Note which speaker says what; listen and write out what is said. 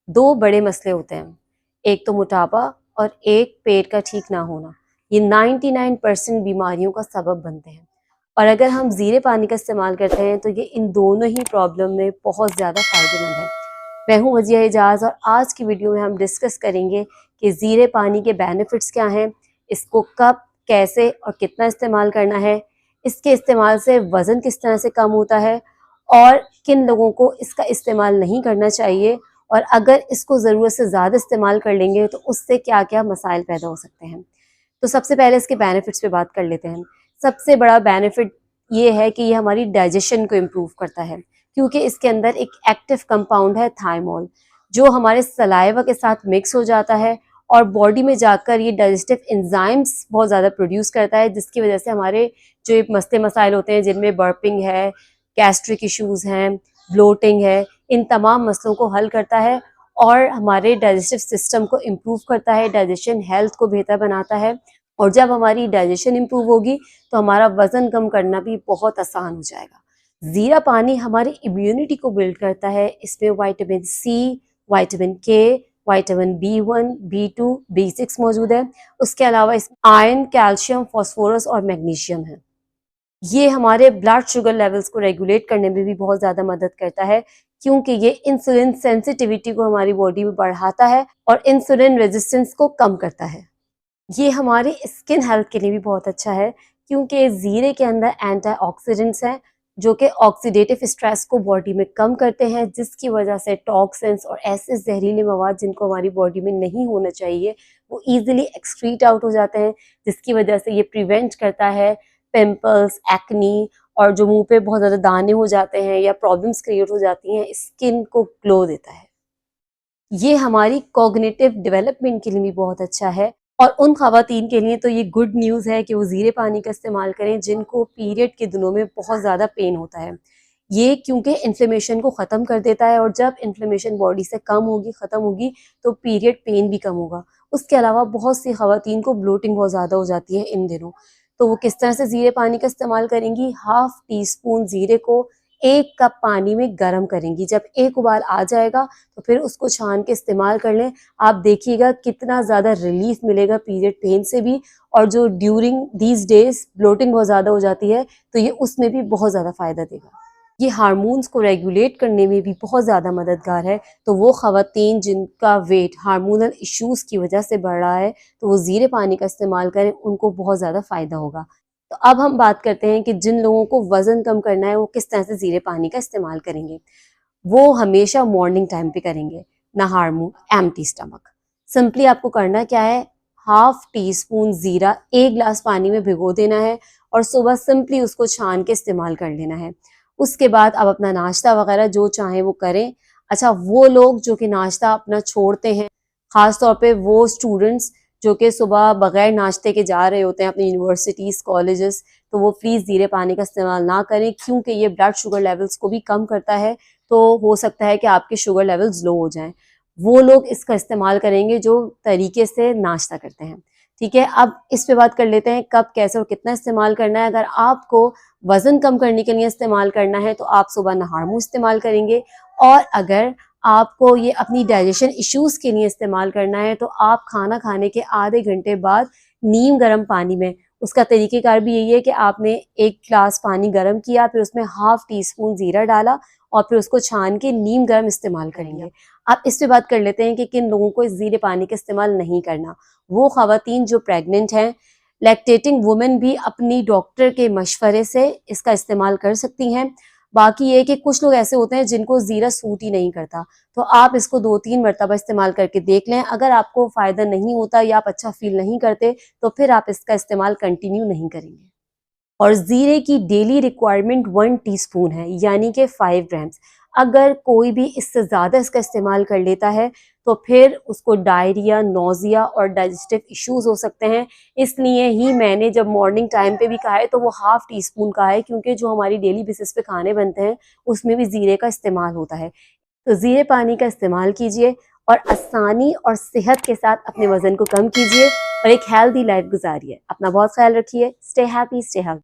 Speaker 1: दो बड़े मसले होते हैं, एक तो मोटापा और एक पेट का ठीक ना होना। ये 99% बीमारियों का सबब बनते हैं और अगर हम ज़ीरे पानी का इस्तेमाल करते हैं तो ये इन दोनों ही प्रॉब्लम में बहुत ज़्यादा फ़ायदेमंद है। मैं हूँ वजिया एजाज़ और आज की वीडियो में हम डिस्कस करेंगे कि ज़ीरे पानी के बेनिफिट्स क्या हैं, इसको कब, कैसे और कितना इस्तेमाल करना है, इसके इस्तेमाल से वज़न किस तरह से कम होता है और किन लोगों को इसका इस्तेमाल नहीं करना चाहिए और अगर इसको ज़रूरत से ज़्यादा इस्तेमाल कर लेंगे तो उससे क्या क्या मसाइल पैदा हो सकते हैं। तो सबसे पहले इसके बेनिफिट्स पे बात कर लेते हैं। सबसे बड़ा बेनिफिट ये है कि ये हमारी डाइजेशन को इम्प्रूव करता है क्योंकि इसके अंदर एक एक्टिव कंपाउंड है थाइमोल, जो हमारे सलाइवा के साथ मिक्स हो जाता है और बॉडी में जाकर ये डाइजेस्टिव एंजाइम्स बहुत ज़्यादा प्रोड्यूस करता है, जिसकी वजह से हमारे जो मसले मसाइल होते हैं जिनमें बर्पिंग है, गैस्ट्रिक इश्यूज़ हैं, ब्लोटिंग है, इन तमाम मसलों को हल करता है और हमारे डाइजेस्टिव सिस्टम को इम्प्रूव करता है, डाइजेशन हेल्थ को बेहतर बनाता है। और जब हमारी डाइजेशन इम्प्रूव होगी तो हमारा वज़न कम करना भी बहुत आसान हो जाएगा। ज़ीरा पानी हमारी इम्यूनिटी को बिल्ड करता है। इसमें विटामिन सी, विटामिन के, विटामिन B1, B2, B6 मौजूद है। उसके अलावा इसमें आयरन, कैल्शियम, फास्फोरस और मैग्नीशियम है। ये हमारे ब्लड शुगर लेवल्स को रेगुलेट करने में भी बहुत ज़्यादा मदद करता है क्योंकि ये इंसुलिन सेंसिटिविटी को हमारी बॉडी में बढ़ाता है और इंसुलिन रेजिस्टेंस को कम करता है। ये हमारी स्किन हेल्थ के लिए भी बहुत अच्छा है क्योंकि ज़ीरे के अंदर एंटीऑक्सीडेंट्स हैं जो कि ऑक्सीडेटिव स्ट्रेस को बॉडी में कम करते हैं, जिसकी वजह से टॉक्सिन्स और ऐसे जहरीले मवाद जिनको हमारी बॉडी में नहीं होना चाहिए वो ईजिली एक्सक्रीट आउट हो जाते हैं, जिसकी वजह से ये प्रिवेंट करता है पिंपल्स, एक्नी और जो मुंह पे बहुत ज़्यादा दाने हो जाते हैं या प्रॉब्लम्स क्रिएट हो जाती हैं, स्किन को ग्लो देता है। ये हमारी कॉग्निटिव डेवलपमेंट के लिए भी बहुत अच्छा है और उन ख़वातीन के लिए तो ये गुड न्यूज़ है कि वो ज़ीरे पानी का इस्तेमाल करें जिनको पीरियड के दिनों में बहुत ज़्यादा पेन होता है। ये क्योंकि इन्फ्लेमेशन को ख़त्म कर देता है और जब इन्फ्लेमेशन बॉडी से कम होगी, ख़त्म होगी तो पीरियड पेन भी कम होगा। उसके अलावा बहुत सी ख़वातीन को ब्लोटिंग बहुत ज़्यादा हो जाती है इन दिनों, तो वो किस तरह से ज़ीरे पानी का इस्तेमाल करेंगी, हाफ़ टी स्पून ज़ीरे को 1 कप पानी में गर्म करेंगी। जब एक उबाल आ जाएगा तो फिर उसको छान के इस्तेमाल कर लें। आप देखिएगा कितना ज़्यादा रिलीफ मिलेगा पीरियड पेन से भी, और जो ड्यूरिंग दीज़ डेज़ ब्लोटिंग बहुत ज़्यादा हो जाती है तो ये उसमें भी बहुत ज़्यादा फ़ायदा देगा। ये हार्मोन्स को रेगुलेट करने में भी बहुत ज़्यादा मददगार है, तो वो ख़वातीन जिनका वेट हार्मोनल इश्यूज़ की वजह से बढ़ रहा है तो वो ज़ीरे पानी का इस्तेमाल करें, उनको बहुत ज़्यादा फ़ायदा होगा। तो अब हम बात करते हैं कि जिन लोगों को वज़न कम करना है वो किस तरह से ज़ीरे पानी का इस्तेमाल करेंगे। वो हमेशा मॉर्निंग टाइम पे करेंगे, नहार मुँह, एम्प्टी स्टमक। सिंपली आपको करना क्या है, हाफ़ टी स्पून ज़ीरा 1 ग्लास पानी में भिगो देना है और सुबह सिंपली उसको छान के इस्तेमाल कर लेना है। उसके बाद आप अपना नाश्ता वग़ैरह जो चाहें वो करें। अच्छा, वो लोग जो कि नाश्ता अपना छोड़ते हैं, ख़ास तौर पे वो स्टूडेंट्स जो कि सुबह बग़ैर नाश्ते के जा रहे होते हैं अपनी यूनिवर्सिटीज़, कॉलेजेस, तो वो प्लीज़ ज़ीरे पानी का इस्तेमाल ना करें क्योंकि ये ब्लड शुगर लेवल्स को भी कम करता है, तो हो सकता है कि आपके शुगर लेवल्स लो हो जाएँ। वो लोग इसका इस्तेमाल करेंगे जो तरीके से नाश्ता करते हैं, ठीक है? अब इस पे बात कर लेते हैं कब, कैसे और कितना इस्तेमाल करना है। अगर आपको वज़न कम करने के लिए इस्तेमाल करना है तो आप सुबह नहार मुँह इस्तेमाल करेंगे और अगर आपको ये अपनी डाइजेशन इश्यूज़ के लिए इस्तेमाल करना है तो आप खाना खाने के आधे घंटे बाद नीम गर्म पानी में, उसका तरीक़ेकार भी यही है कि आपने 1 ग्लास पानी गर्म किया, फिर उसमें हाफ़ टी स्पून ज़ीरा डाला और फिर उसको छान के नीम गर्म इस्तेमाल करेंगे। अब इस पे बात कर लेते हैं कि किन लोगों को इस ज़ीरे पानी का इस्तेमाल नहीं करना। वो ख़वातीन जो प्रेग्नेंट हैं, लैक्टेटिंग वुमेन भी अपनी डॉक्टर के मशवरे से इसका इस्तेमाल कर सकती हैं। बाकी ये है कि कुछ लोग ऐसे होते हैं जिनको ज़ीरा सूट ही नहीं करता, तो आप इसको 2-3 मरतबा इस्तेमाल करके देख लें। अगर आपको फ़ायदा नहीं होता या आप अच्छा फ़ील नहीं करते तो फिर आप इसका इस्तेमाल कंटिन्यू नहीं करेंगे। और ज़ीरे की डेली रिक्वायरमेंट 1 टीस्पून है, यानी कि 5 ग्राम्स। अगर कोई भी इससे ज़्यादा इसका इस्तेमाल कर लेता है तो फिर उसको डायरिया, नौज़िया और डाइजेस्टिव इश्यूज़ हो सकते हैं। इसलिए ही मैंने जब मॉर्निंग टाइम पे भी कहा है तो वो हाफ़ टीस्पून कहा है क्योंकि जो हमारी डेली बेसिस पे खाने बनते हैं उसमें भी ज़ीरे का इस्तेमाल होता है। तो ज़ीरे पानी का इस्तेमाल कीजिए और आसानी और सेहत के साथ अपने वज़न को कम कीजिए और एक हेल्दी लाइफ गुजारिए। अपना बहुत ख्याल रखिए। Stay happy, stay healthy.